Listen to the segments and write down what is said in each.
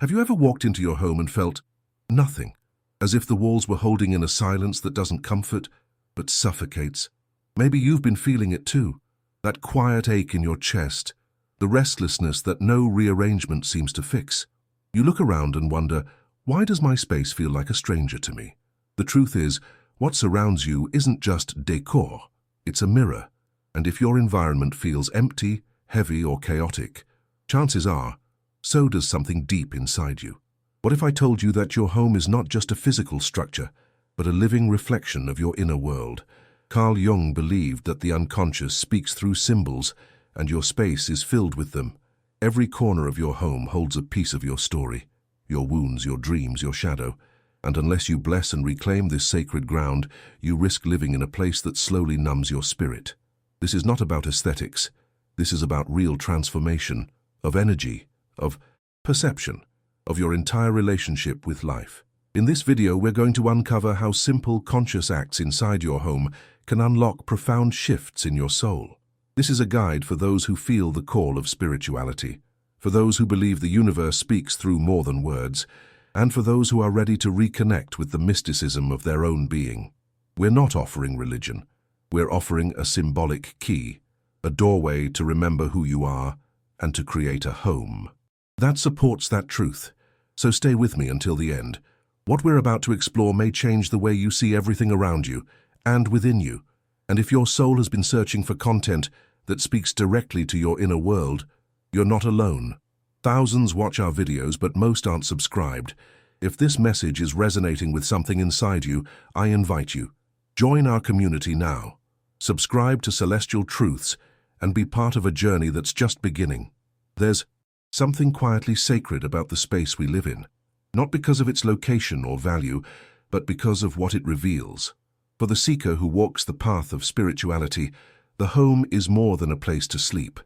Have you ever walked into your home and felt nothing, as if the walls were holding in a silence that doesn't comfort, but suffocates? Maybe you've been feeling it too, that quiet ache in your chest, the restlessness that no rearrangement seems to fix. You look around and wonder, why does my space feel like a stranger to me? The truth is, what surrounds you isn't just decor, it's a mirror. And if your environment feels empty, heavy, or chaotic, chances are, so does something deep inside you. What if I told you that your home is not just a physical structure, but a living reflection of your inner world? Carl Jung believed that the unconscious speaks through symbols, and your space is filled with them. Every corner of your home holds a piece of your story, your wounds, your dreams, your shadow. And unless you bless and reclaim this sacred ground, you risk living in a place that slowly numbs your spirit. This is not about aesthetics. This is about real transformation, of energy, of perception, of your entire relationship with life. In this video, we're going to uncover how simple, conscious acts inside your home can unlock profound shifts in your soul. This is a guide for those who feel the call of spirituality, for those who believe the universe speaks through more than words, and for those who are ready to reconnect with the mysticism of their own being. We're not offering religion. We're offering a symbolic key, a doorway to remember who you are and to create a home that supports that truth. So stay with me until the end. What we're about to explore may change the way you see everything around you and within you. And if your soul has been searching for content that speaks directly to your inner world, you're not alone. Thousands watch our videos, but most aren't subscribed. If this message is resonating with something inside you, I invite you. Join our community now. Subscribe to Celestial Truths and be part of a journey that's just beginning. There's something quietly sacred about the space we live in, not because of its location or value, but because of what it reveals. For the seeker who walks the path of spirituality, the home is more than a place to sleep.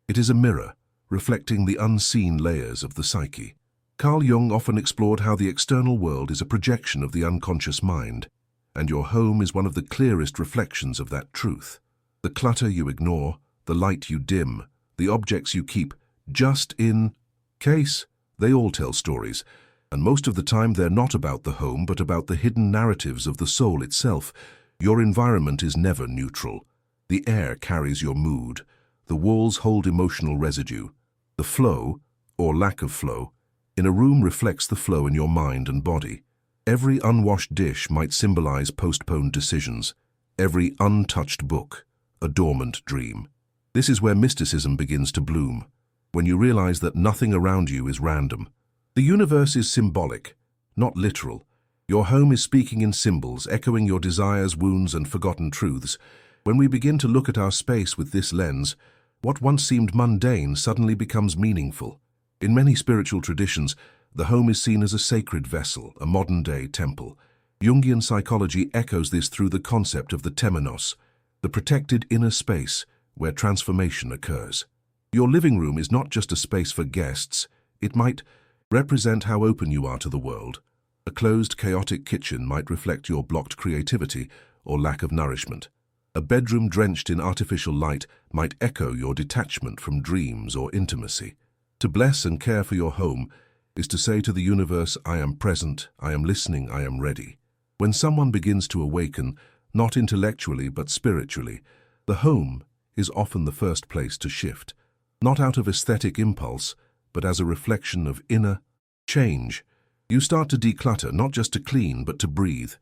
It is a mirror, reflecting the unseen layers of the psyche. Carl Jung often explored how the external world is a projection of the unconscious mind, and your home is one of the clearest reflections of that truth. The clutter you ignore, the light you dim, the objects you keep just in case, they all tell stories, and most of the time they're not about the home but about the hidden narratives of the soul itself. Your environment is never neutral. The air carries your mood. The walls hold emotional residue. The flow, or lack of flow, in a room reflects the flow in your mind and body. Every unwashed dish might symbolize postponed decisions. Every untouched book, a dormant dream. This is where mysticism begins to bloom, when you realize that nothing around you is random. The universe is symbolic, not literal. Your home is speaking in symbols, echoing your desires, wounds, and forgotten truths. When we begin to look at our space with this lens, what once seemed mundane suddenly becomes meaningful. In many spiritual traditions, the home is seen as a sacred vessel, a modern-day temple. Jungian psychology echoes this through the concept of the temenos, the protected inner space where transformation occurs. Your living room is not just a space for guests. It might represent how open you are to the world. A closed, chaotic kitchen might reflect your blocked creativity or lack of nourishment. A bedroom drenched in artificial light might echo your detachment from dreams or intimacy. To bless and care for your home is to say to the universe, I am present, I am listening, I am ready. When someone begins to awaken, not intellectually but spiritually, the home is often the first place to shift, not out of aesthetic impulse, but as a reflection of inner change. You start to declutter, not just to clean, but to breathe.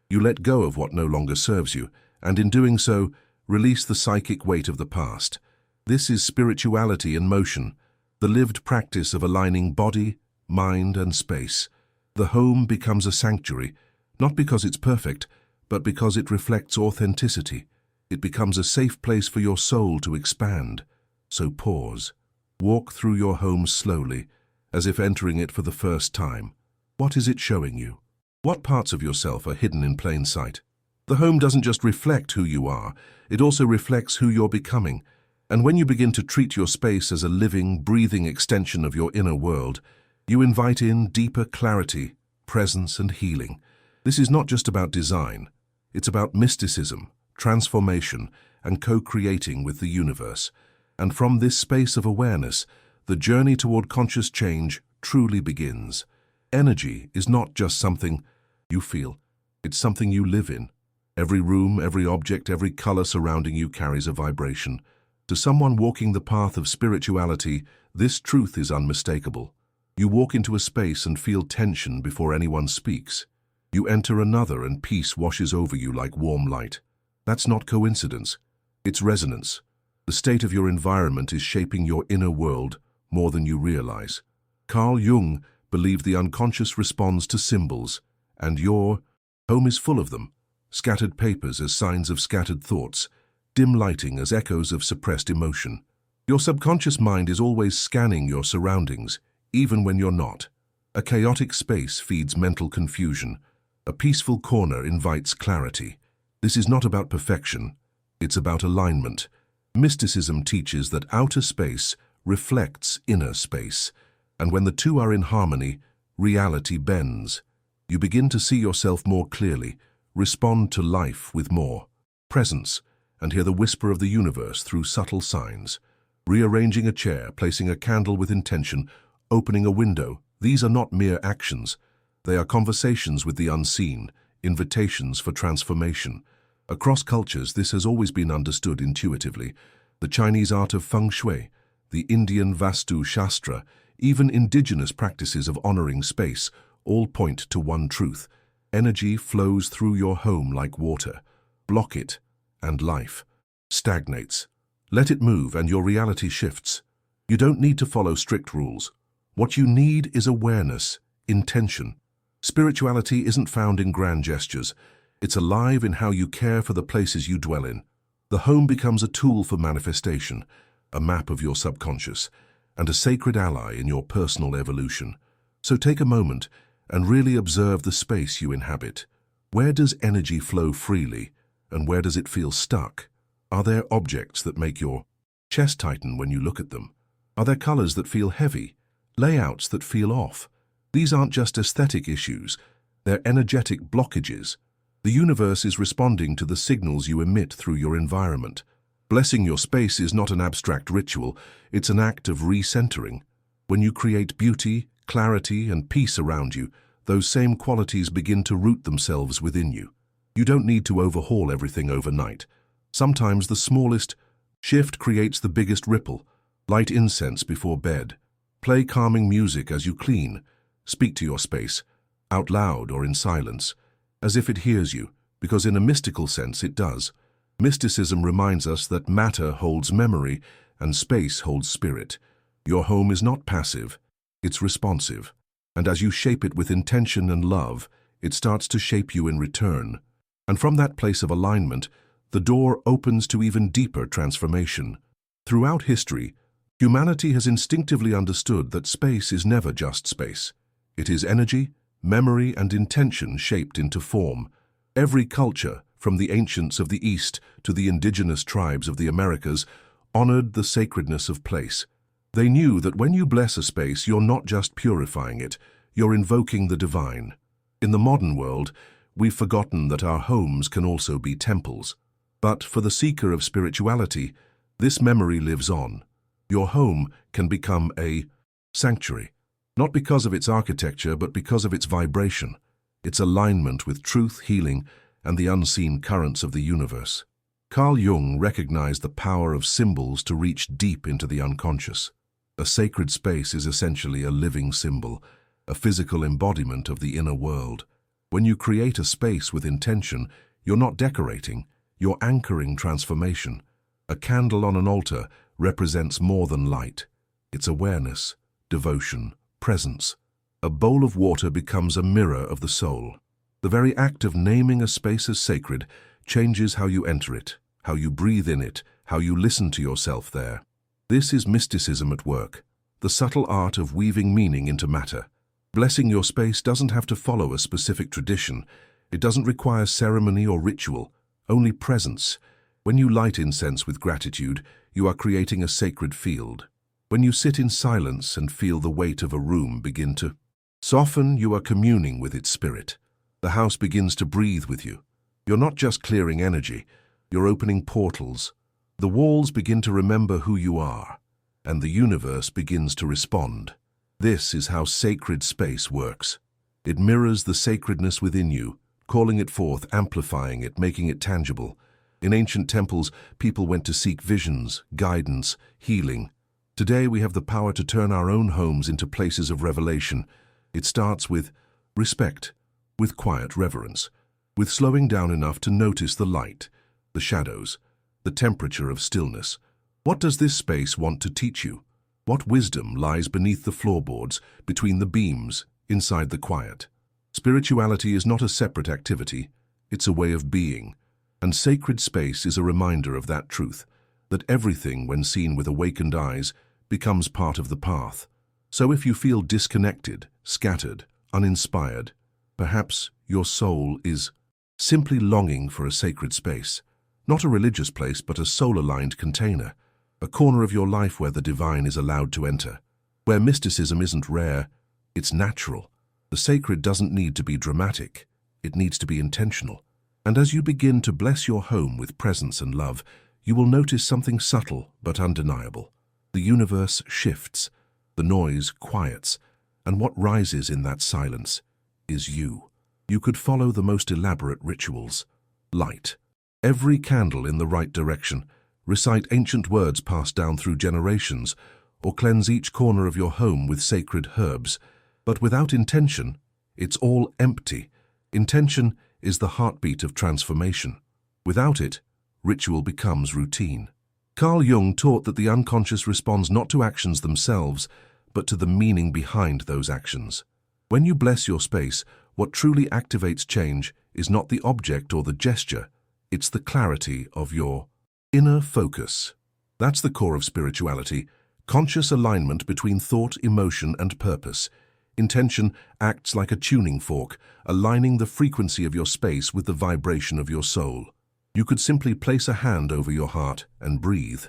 You let go of what no longer serves you, and in doing so, release the psychic weight of the past. This is spirituality in motion, the lived practice of aligning body, mind, and space. The home becomes a sanctuary, not because it's perfect, but because it reflects authenticity. It becomes a safe place for your soul to expand. So pause. Walk through your home slowly, as if entering it for the first time. What is it showing you? What parts of yourself are hidden in plain sight? The home doesn't just reflect who you are, it also reflects who you're becoming. And when you begin to treat your space as a living, breathing extension of your inner world, you invite in deeper clarity, presence, and healing. This is not just about design. It's about mysticism, transformation, and co-creating with the universe. And from this space of awareness, the journey toward conscious change truly begins. Energy is not just something you feel, it's something you live in. Every room, every object, every color surrounding you carries a vibration. To someone walking the path of spirituality, this truth is unmistakable. You walk into a space and feel tension before anyone speaks. You enter another and peace washes over you like warm light. That's not coincidence, it's resonance. The state of your environment is shaping your inner world more than you realize. Carl Jung believed the unconscious responds to symbols, and your home is full of them. Scattered papers as signs of scattered thoughts, dim lighting as echoes of suppressed emotion. Your subconscious mind is always scanning your surroundings, even when you're not. A chaotic space feeds mental confusion. A peaceful corner invites clarity. This is not about perfection, it's about alignment. Mysticism teaches that outer space reflects inner space, and when the two are in harmony, reality bends. You begin to see yourself more clearly, respond to life with more presence, and hear the whisper of the universe through subtle signs. Rearranging a chair, placing a candle with intention, opening a window, these are not mere actions. They are conversations with the unseen, invitations for transformation. Across cultures, this has always been understood intuitively. The Chinese art of feng shui, the Indian Vastu Shastra, even indigenous practices of honoring space, all point to one truth. Energy flows through your home like water. Block it, and life stagnates. Let it move and your reality shifts. You don't need to follow strict rules. What you need is awareness, intention. Spirituality isn't found in grand gestures. It's alive in how you care for the places you dwell in. The home becomes a tool for manifestation, a map of your subconscious, and a sacred ally in your personal evolution. So take a moment and really observe the space you inhabit. Where does energy flow freely, and where does it feel stuck? Are there objects that make your chest tighten when you look at them? Are there colors that feel heavy, layouts that feel off? These aren't just aesthetic issues, they're energetic blockages. The universe is responding to the signals you emit through your environment. Blessing your space is not an abstract ritual, it's an act of recentering. When you create beauty, clarity, and peace around you, those same qualities begin to root themselves within you. You don't need to overhaul everything overnight. Sometimes the smallest shift creates the biggest ripple. Light incense before bed. Play calming music as you clean. Speak to your space, out loud or in silence, as if it hears you, because in a mystical sense it does. Mysticism reminds us that matter holds memory and space holds spirit. Your home is not passive, it's responsive. And as you shape it with intention and love, it starts to shape you in return. And from that place of alignment, the door opens to even deeper transformation. Throughout history, humanity has instinctively understood that space is never just space. It is energy, memory, and intention shaped into form. Every culture, from the ancients of the East to the indigenous tribes of the Americas, honored the sacredness of place. They knew that when you bless a space, you're not just purifying it, you're invoking the divine. In the modern world, we've forgotten that our homes can also be temples. But for the seeker of spirituality, this memory lives on. Your home can become a sanctuary, not because of its architecture, but because of its vibration, its alignment with truth, healing, and the unseen currents of the universe. Carl Jung recognized the power of symbols to reach deep into the unconscious. A sacred space is essentially a living symbol, a physical embodiment of the inner world. When you create a space with intention, you're not decorating, you're anchoring transformation. A candle on an altar represents more than light. It's awareness, devotion, presence. A bowl of water becomes a mirror of the soul. The very act of naming a space as sacred changes how you enter it, how you breathe in it, how you listen to yourself there. This is mysticism at work, the subtle art of weaving meaning into matter. Blessing your space doesn't have to follow a specific tradition. It doesn't require ceremony or ritual, only presence. When you light incense with gratitude, you are creating a sacred field. When you sit in silence and feel the weight of a room begin to soften, you are communing with its spirit. The house begins to breathe with you. You're not just clearing energy, you're opening portals. The walls begin to remember who you are, and the universe begins to respond. This is how sacred space works. It mirrors the sacredness within you, calling it forth, amplifying it, making it tangible. In ancient temples, people went to seek visions, guidance, healing. Today we have the power to turn our own homes into places of revelation. It starts with respect, with quiet reverence, with slowing down enough to notice the light, the shadows, the temperature of stillness. What does this space want to teach you? What wisdom lies beneath the floorboards, between the beams, inside the quiet? Spirituality is not a separate activity, it's a way of being. And sacred space is a reminder of that truth, that everything, when seen with awakened eyes, becomes part of the path. So if you feel disconnected, scattered, uninspired, perhaps your soul is simply longing for a sacred space. Not a religious place, but a soul-aligned container. A corner of your life where the divine is allowed to enter. Where mysticism isn't rare, it's natural. The sacred doesn't need to be dramatic. It needs to be intentional. And as you begin to bless your home with presence and love, you will notice something subtle but undeniable. The universe shifts, the noise quiets, and what rises in that silence is you. You could follow the most elaborate rituals. Light every candle in the right direction, recite ancient words passed down through generations, or cleanse each corner of your home with sacred herbs. But without intention, it's all empty. Intention is the heartbeat of transformation. Without it, ritual becomes routine. Carl Jung taught that the unconscious responds not to actions themselves, but to the meaning behind those actions. When you bless your space, what truly activates change is not the object or the gesture, it's the clarity of your inner focus. That's the core of spirituality, conscious alignment between thought, emotion, and purpose. Intention acts like a tuning fork, aligning the frequency of your space with the vibration of your soul. You could simply place a hand over your heart and breathe.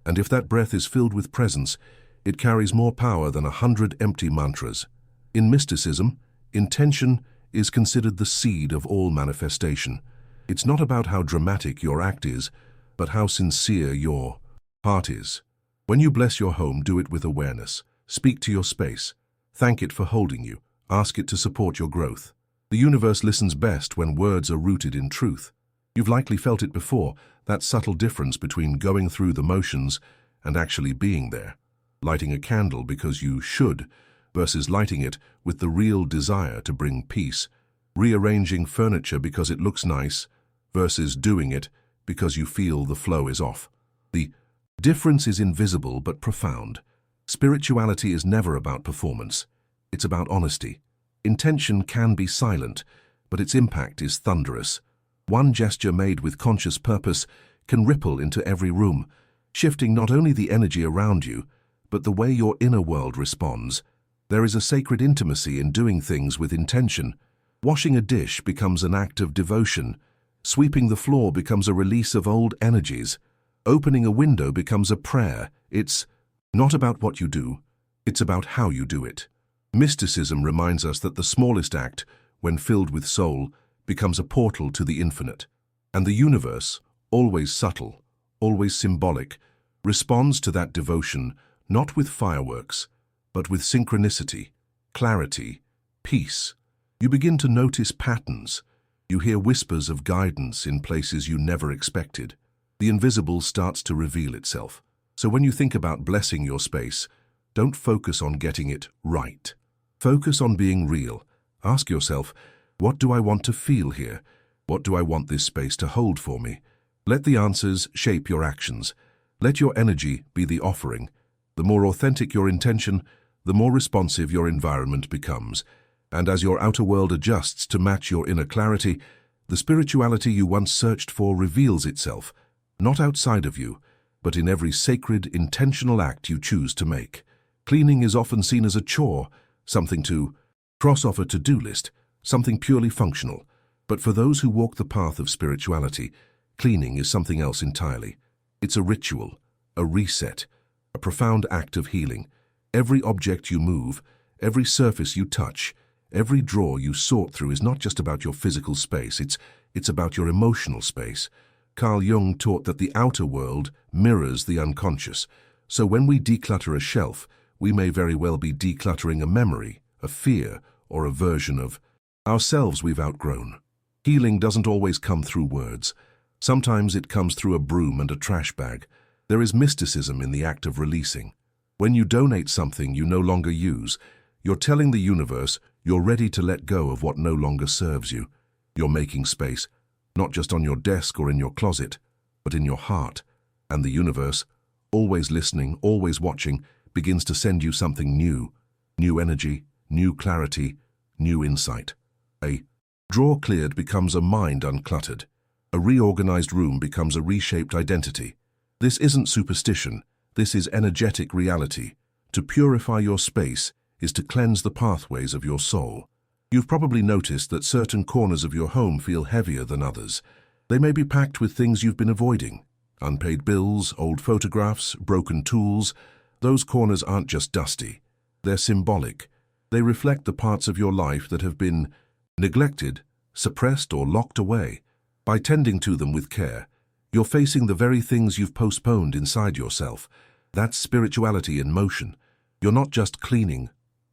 And if that breath is filled with presence, it carries more power than 100 empty mantras. In mysticism, intention is considered the seed of all manifestation. It's not about how dramatic your act is, but how sincere your heart is. When you bless your home, do it with awareness. Speak to your space. Thank it for holding you. Ask it to support your growth. The universe listens best when words are rooted in truth. You've likely felt it before, that subtle difference between going through the motions and actually being there. Lighting a candle because you should, versus lighting it with the real desire to bring peace. Rearranging furniture because it looks nice versus doing it because you feel the flow is off. The difference is invisible but profound. Spirituality is never about performance. It's about honesty. Intention can be silent, but its impact is thunderous. One gesture made with conscious purpose can ripple into every room, shifting not only the energy around you, but the way your inner world responds. There is a sacred intimacy in doing things with intention. Washing a dish becomes an act of devotion. Sweeping the floor becomes a release of old energies. Opening a window becomes a prayer. It's not about what you do, it's about how you do it. Mysticism reminds us that the smallest act, when filled with soul, becomes a portal to the infinite. And the universe, always subtle, always symbolic, responds to that devotion not with fireworks, but with synchronicity, clarity, peace. You begin to notice patterns. You hear whispers of guidance in places you never expected. The invisible starts to reveal itself. So when you think about blessing your space, don't focus on getting it right. Focus on being real. Ask yourself, what do I want to feel here? What do I want this space to hold for me? Let the answers shape your actions. Let your energy be the offering. The more authentic your intention, the more responsive your environment becomes. And as your outer world adjusts to match your inner clarity, the spirituality you once searched for reveals itself, not outside of you, but in every sacred, intentional act you choose to make. Cleaning is often seen as a chore, something to cross off a to-do list, something purely functional. But for those who walk the path of spirituality, cleaning is something else entirely. It's a ritual, a reset, a profound act of healing. Every object you move, every surface you touch, every drawer you sort through is not just about your physical space, it's about your emotional space. Carl Jung taught that the outer world mirrors the unconscious. So when we declutter a shelf, we may very well be decluttering a memory, a fear, or a version of ourselves we've outgrown. Healing doesn't always come through words. Sometimes it comes through a broom and a trash bag. There is mysticism in the act of releasing. When you donate something you no longer use, you're telling the universe you're ready to let go of what no longer serves you. You're making space, not just on your desk or in your closet, but in your heart. And the universe, always listening, always watching, begins to send you something new. New energy, new clarity, new insight. A drawer cleared becomes a mind uncluttered. A reorganized room becomes a reshaped identity. This isn't superstition, this is energetic reality. To purify your space is to cleanse the pathways of your soul. You've probably noticed that certain corners of your home feel heavier than others. They may be packed with things you've been avoiding. Unpaid bills, old photographs, broken tools. Those corners aren't just dusty. They're symbolic. They reflect the parts of your life that have been neglected, suppressed, or locked away. By tending to them with care, you're facing the very things you've postponed inside yourself. That's spirituality in motion. You're not just cleaning,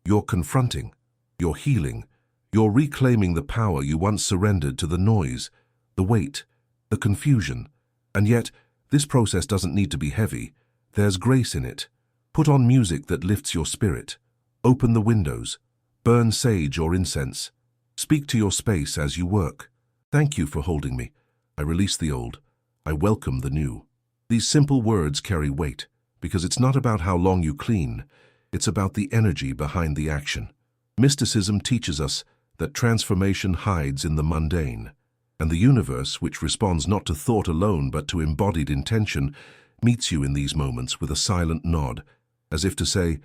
you're confronting, you're healing, you're reclaiming the power you once surrendered to the noise, the weight, the confusion. And yet, this process doesn't need to be heavy. There's grace in it. Put on music that lifts your spirit. Open the windows. Burn sage or incense. Speak to your space as you work. Thank you for holding me. I release the old. I welcome the new. These simple words carry weight, because it's not about how long you clean, it's about the energy behind the action. Mysticism teaches us that transformation hides in the mundane, and the universe, which responds not to thought alone but to embodied intention, meets you in these moments with a silent nod, as if to say,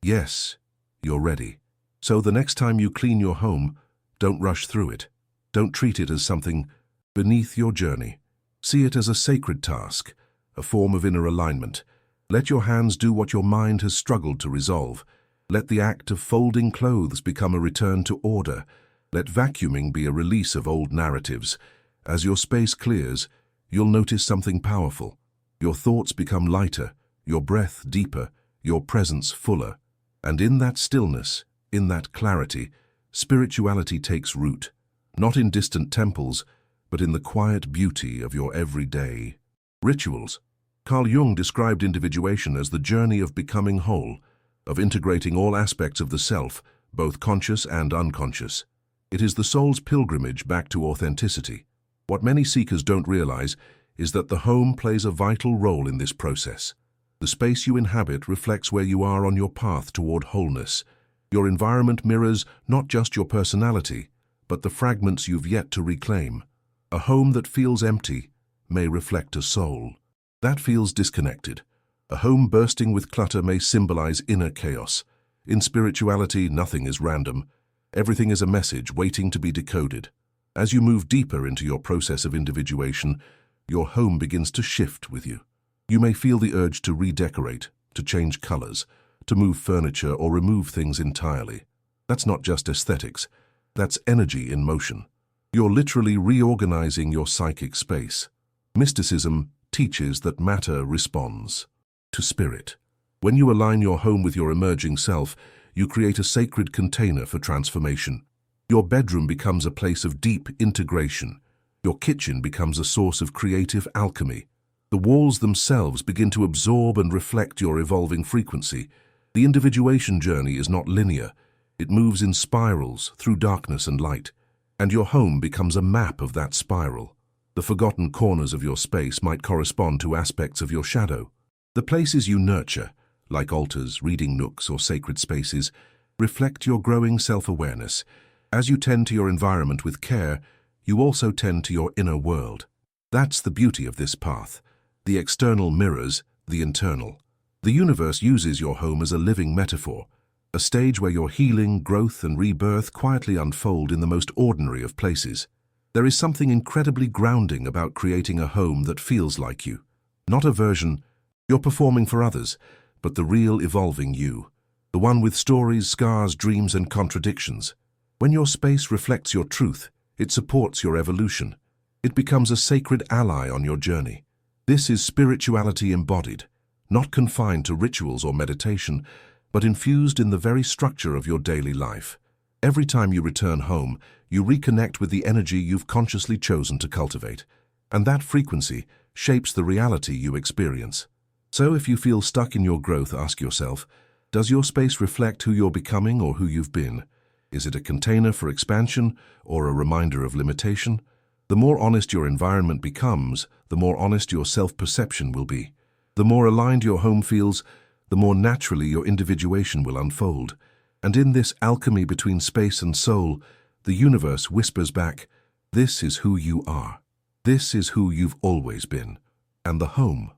yes, you're ready. So the next time you clean your home, don't rush through it. Don't treat it as something beneath your journey. See it as a sacred task, a form of inner alignment. Let your hands do what your mind has struggled to resolve. Let the act of folding clothes become a return to order. Let vacuuming be a release of old narratives. As your space clears, you'll notice something powerful. Your thoughts become lighter, your breath deeper, your presence fuller. And in that stillness, in that clarity, spirituality takes root, not in distant temples, but in the quiet beauty of your everyday rituals. Carl Jung described individuation as the journey of becoming whole, of integrating all aspects of the self, both conscious and unconscious. It is the soul's pilgrimage back to authenticity. What many seekers don't realize is that the home plays a vital role in this process. The space you inhabit reflects where you are on your path toward wholeness. Your environment mirrors not just your personality, but the fragments you've yet to reclaim. A home that feels empty may reflect a soul that feels disconnected. A home bursting with clutter may symbolize inner chaos. In spirituality, nothing is random. Everything is a message waiting to be decoded. As you move deeper into your process of individuation, your home begins to shift with you. You may feel the urge to redecorate, to change colors, to move furniture or remove things entirely. That's not just aesthetics. That's energy in motion. You're literally reorganizing your psychic space. Mysticism teaches that matter responds to spirit. When you align your home with your emerging self, you create a sacred container for transformation. Your bedroom becomes a place of deep integration. Your kitchen becomes a source of creative alchemy. The walls themselves begin to absorb and reflect your evolving frequency. The individuation journey is not linear. It moves in spirals through darkness and light, and your home becomes a map of that spiral. The forgotten corners of your space might correspond to aspects of your shadow. The places you nurture, like altars, reading nooks, or sacred spaces, reflect your growing self-awareness. As you tend to your environment with care, you also tend to your inner world. That's the beauty of this path. The external mirrors the internal. The universe uses your home as a living metaphor, a stage where your healing, growth, and rebirth quietly unfold in the most ordinary of places. There is something incredibly grounding about creating a home that feels like you. Not a version you're performing for others, but the real evolving you. The one with stories, scars, dreams, and contradictions. When your space reflects your truth, it supports your evolution. It becomes a sacred ally on your journey. This is spirituality embodied, not confined to rituals or meditation, but infused in the very structure of your daily life. Every time you return home, you reconnect with the energy you've consciously chosen to cultivate, and that frequency shapes the reality you experience. So if you feel stuck in your growth, ask yourself, does your space reflect who you're becoming or who you've been? Is it a container for expansion or a reminder of limitation? The more honest your environment becomes, the more honest your self-perception will be. The more aligned your home feels, the more naturally your individuation will unfold. And in this alchemy between space and soul, the universe whispers back, this is who you are. This is who you've always been. And the home,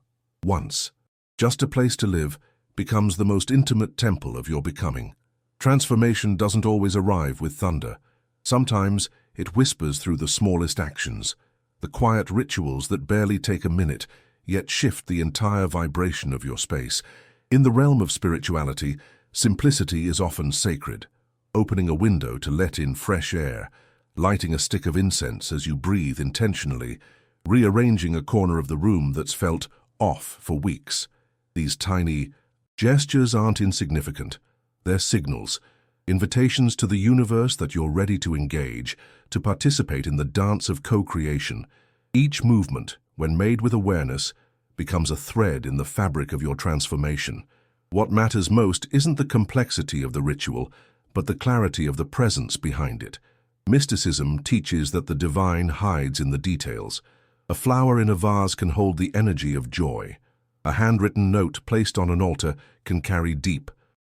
once just a place to live, becomes the most intimate temple of your becoming. Transformation doesn't always arrive with thunder. Sometimes it whispers through the smallest actions, the quiet rituals that barely take a minute, yet shift the entire vibration of your space. In the realm of spirituality, simplicity is often sacred. Opening a window to let in fresh air, lighting a stick of incense as you breathe intentionally, rearranging a corner of the room that's felt off for weeks. These tiny gestures aren't insignificant. They're signals, invitations to the universe that you're ready to engage, to participate in the dance of co-creation. Each movement, when made with awareness, becomes a thread in the fabric of your transformation. What matters most isn't the complexity of the ritual, but the clarity of the presence behind it. Mysticism teaches that the divine hides in the details. A flower in a vase can hold the energy of joy. A handwritten note placed on an altar can carry deep,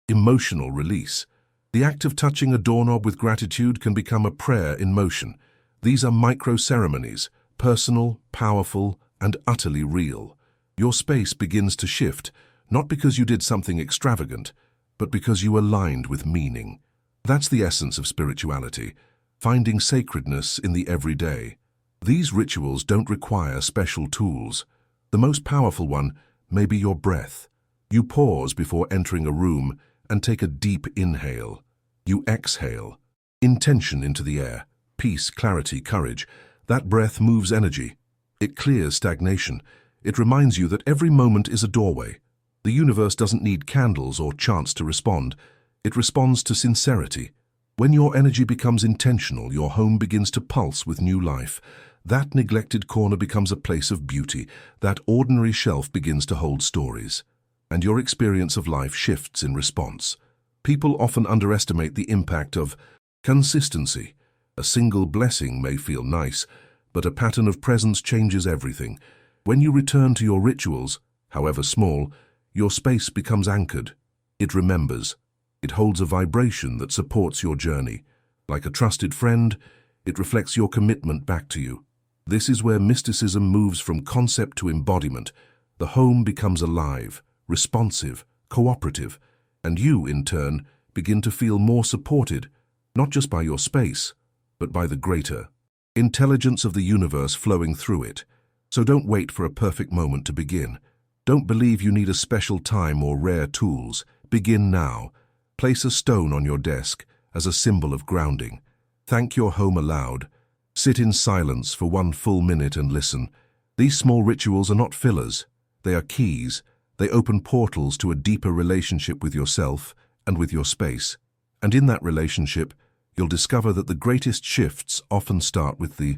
emotional release. The act of touching a doorknob with gratitude can become a prayer in motion. These are micro-ceremonies, personal, powerful, and utterly real. Your space begins to shift, not because you did something extravagant, but because you aligned with meaning. That's the essence of spirituality, finding sacredness in the everyday. These rituals don't require special tools. The most powerful one may be your breath. You pause before entering a room and take a deep inhale. You exhale. Intention into the air. Peace, clarity, courage. That breath moves energy. It clears stagnation. It reminds you that every moment is a doorway. The universe doesn't need candles or chants to respond. It responds to sincerity. When your energy becomes intentional, your home begins to pulse with new life. That neglected corner becomes a place of beauty. That ordinary shelf begins to hold stories. And your experience of life shifts in response. People often underestimate the impact of consistency. A single blessing may feel nice, but a pattern of presence changes everything. When you return to your rituals, however small, your space becomes anchored. It remembers. It holds a vibration that supports your journey. Like a trusted friend, it reflects your commitment back to you. This is where mysticism moves from concept to embodiment. The home becomes alive, responsive, cooperative, and you, in turn, begin to feel more supported, not just by your space, but by the greater intelligence of the universe flowing through it. So don't wait for a perfect moment to begin. Don't believe you need a special time or rare tools. Begin now. Place a stone on your desk as a symbol of grounding. Thank your home aloud. Sit in silence for 1 full minute and listen. These small rituals are not fillers. They are keys. They open portals to a deeper relationship with yourself and with your space. And in that relationship, you'll discover that the greatest shifts often start with the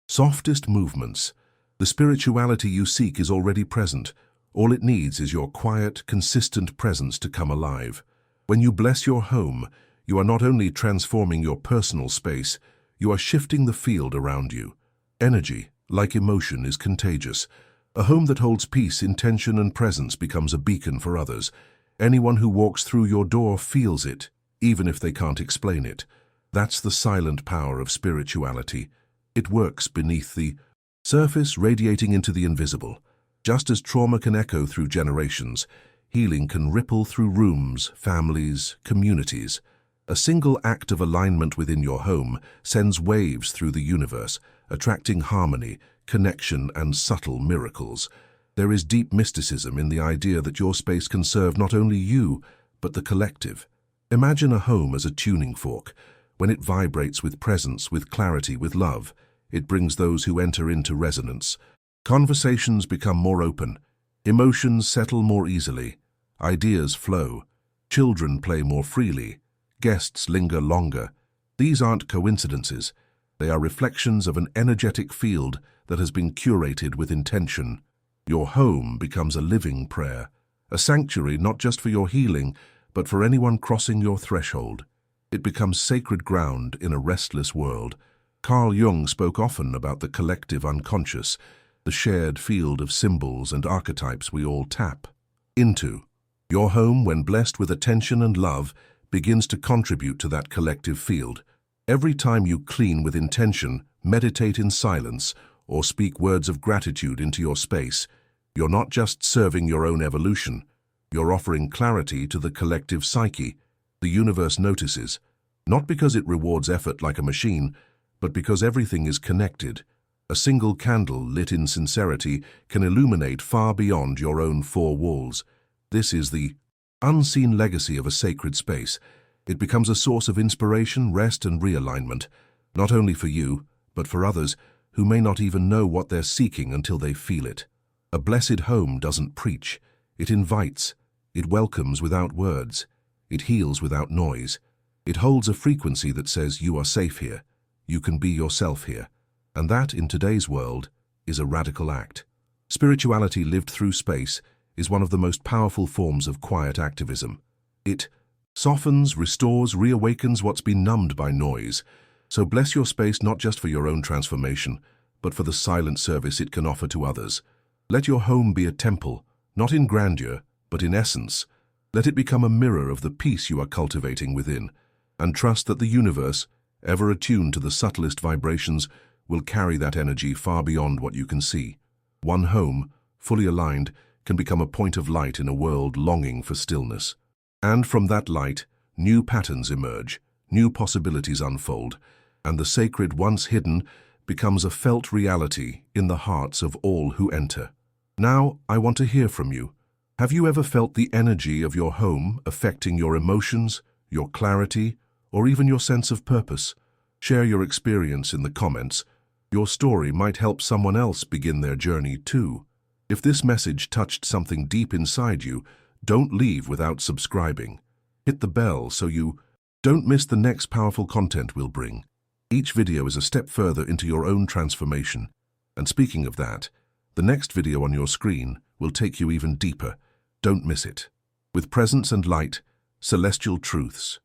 softest movements. The spirituality you seek is already present. All it needs is your quiet, consistent presence to come alive. When you bless your home, you are not only transforming your personal space, you are shifting the field around you. Energy, like emotion, is contagious. A home that holds peace, intention, and presence becomes a beacon for others. Anyone who walks through your door feels it, even if they can't explain it. That's the silent power of spirituality. It works beneath the surface, radiating into the invisible. Just as trauma can echo through generations, healing can ripple through rooms, families, communities. A single act of alignment within your home sends waves through the universe, attracting harmony, connection, and subtle miracles. There is deep mysticism in the idea that your space can serve not only you, but the collective. Imagine a home as a tuning fork. When it vibrates with presence, with clarity, with love, it brings those who enter into resonance. Conversations become more open. Emotions settle more easily. Ideas flow. Children play more freely. Guests linger longer. These aren't coincidences. They are reflections of an energetic field that has been curated with intention. Your home becomes a living prayer, a sanctuary not just for your healing, but for anyone crossing your threshold. It becomes sacred ground in a restless world. Carl Jung spoke often about the collective unconscious, the shared field of symbols and archetypes we all tap into. Your home, when blessed with attention and love, begins to contribute to that collective field. Every time you clean with intention, meditate in silence, or speak words of gratitude into your space, you're not just serving your own evolution, you're offering clarity to the collective psyche. The universe notices, not because it rewards effort like a machine, but because everything is connected. A single candle lit in sincerity can illuminate far beyond your own four walls. This is the unseen legacy of a sacred space. It becomes a source of inspiration, rest, and realignment, not only for you, but for others who may not even know what they're seeking until they feel it. A blessed home doesn't preach. It invites. It welcomes without words. It heals without noise. It holds a frequency that says you are safe here. You can be yourself here. And that, in today's world, is a radical act. Spirituality lived through space is one of the most powerful forms of quiet activism. It softens, restores, reawakens what's been numbed by noise. So bless your space not just for your own transformation, but for the silent service it can offer to others. Let your home be a temple, not in grandeur, but in essence. Let it become a mirror of the peace you are cultivating within, and trust that the universe, ever attuned to the subtlest vibrations, will carry that energy far beyond what you can see. One home, fully aligned, can become a point of light in a world longing for stillness. And from that light, new patterns emerge, new possibilities unfold, and the sacred once hidden becomes a felt reality in the hearts of all who enter. Now, I want to hear from you. Have you ever felt the energy of your home affecting your emotions, your clarity, or even your sense of purpose? Share your experience in the comments. Your story might help someone else begin their journey too. If this message touched something deep inside you, don't leave without subscribing. Hit the bell so you don't miss the next powerful content we'll bring. Each video is a step further into your own transformation. And speaking of that, the next video on your screen will take you even deeper. Don't miss it. With presence and light, celestial truths.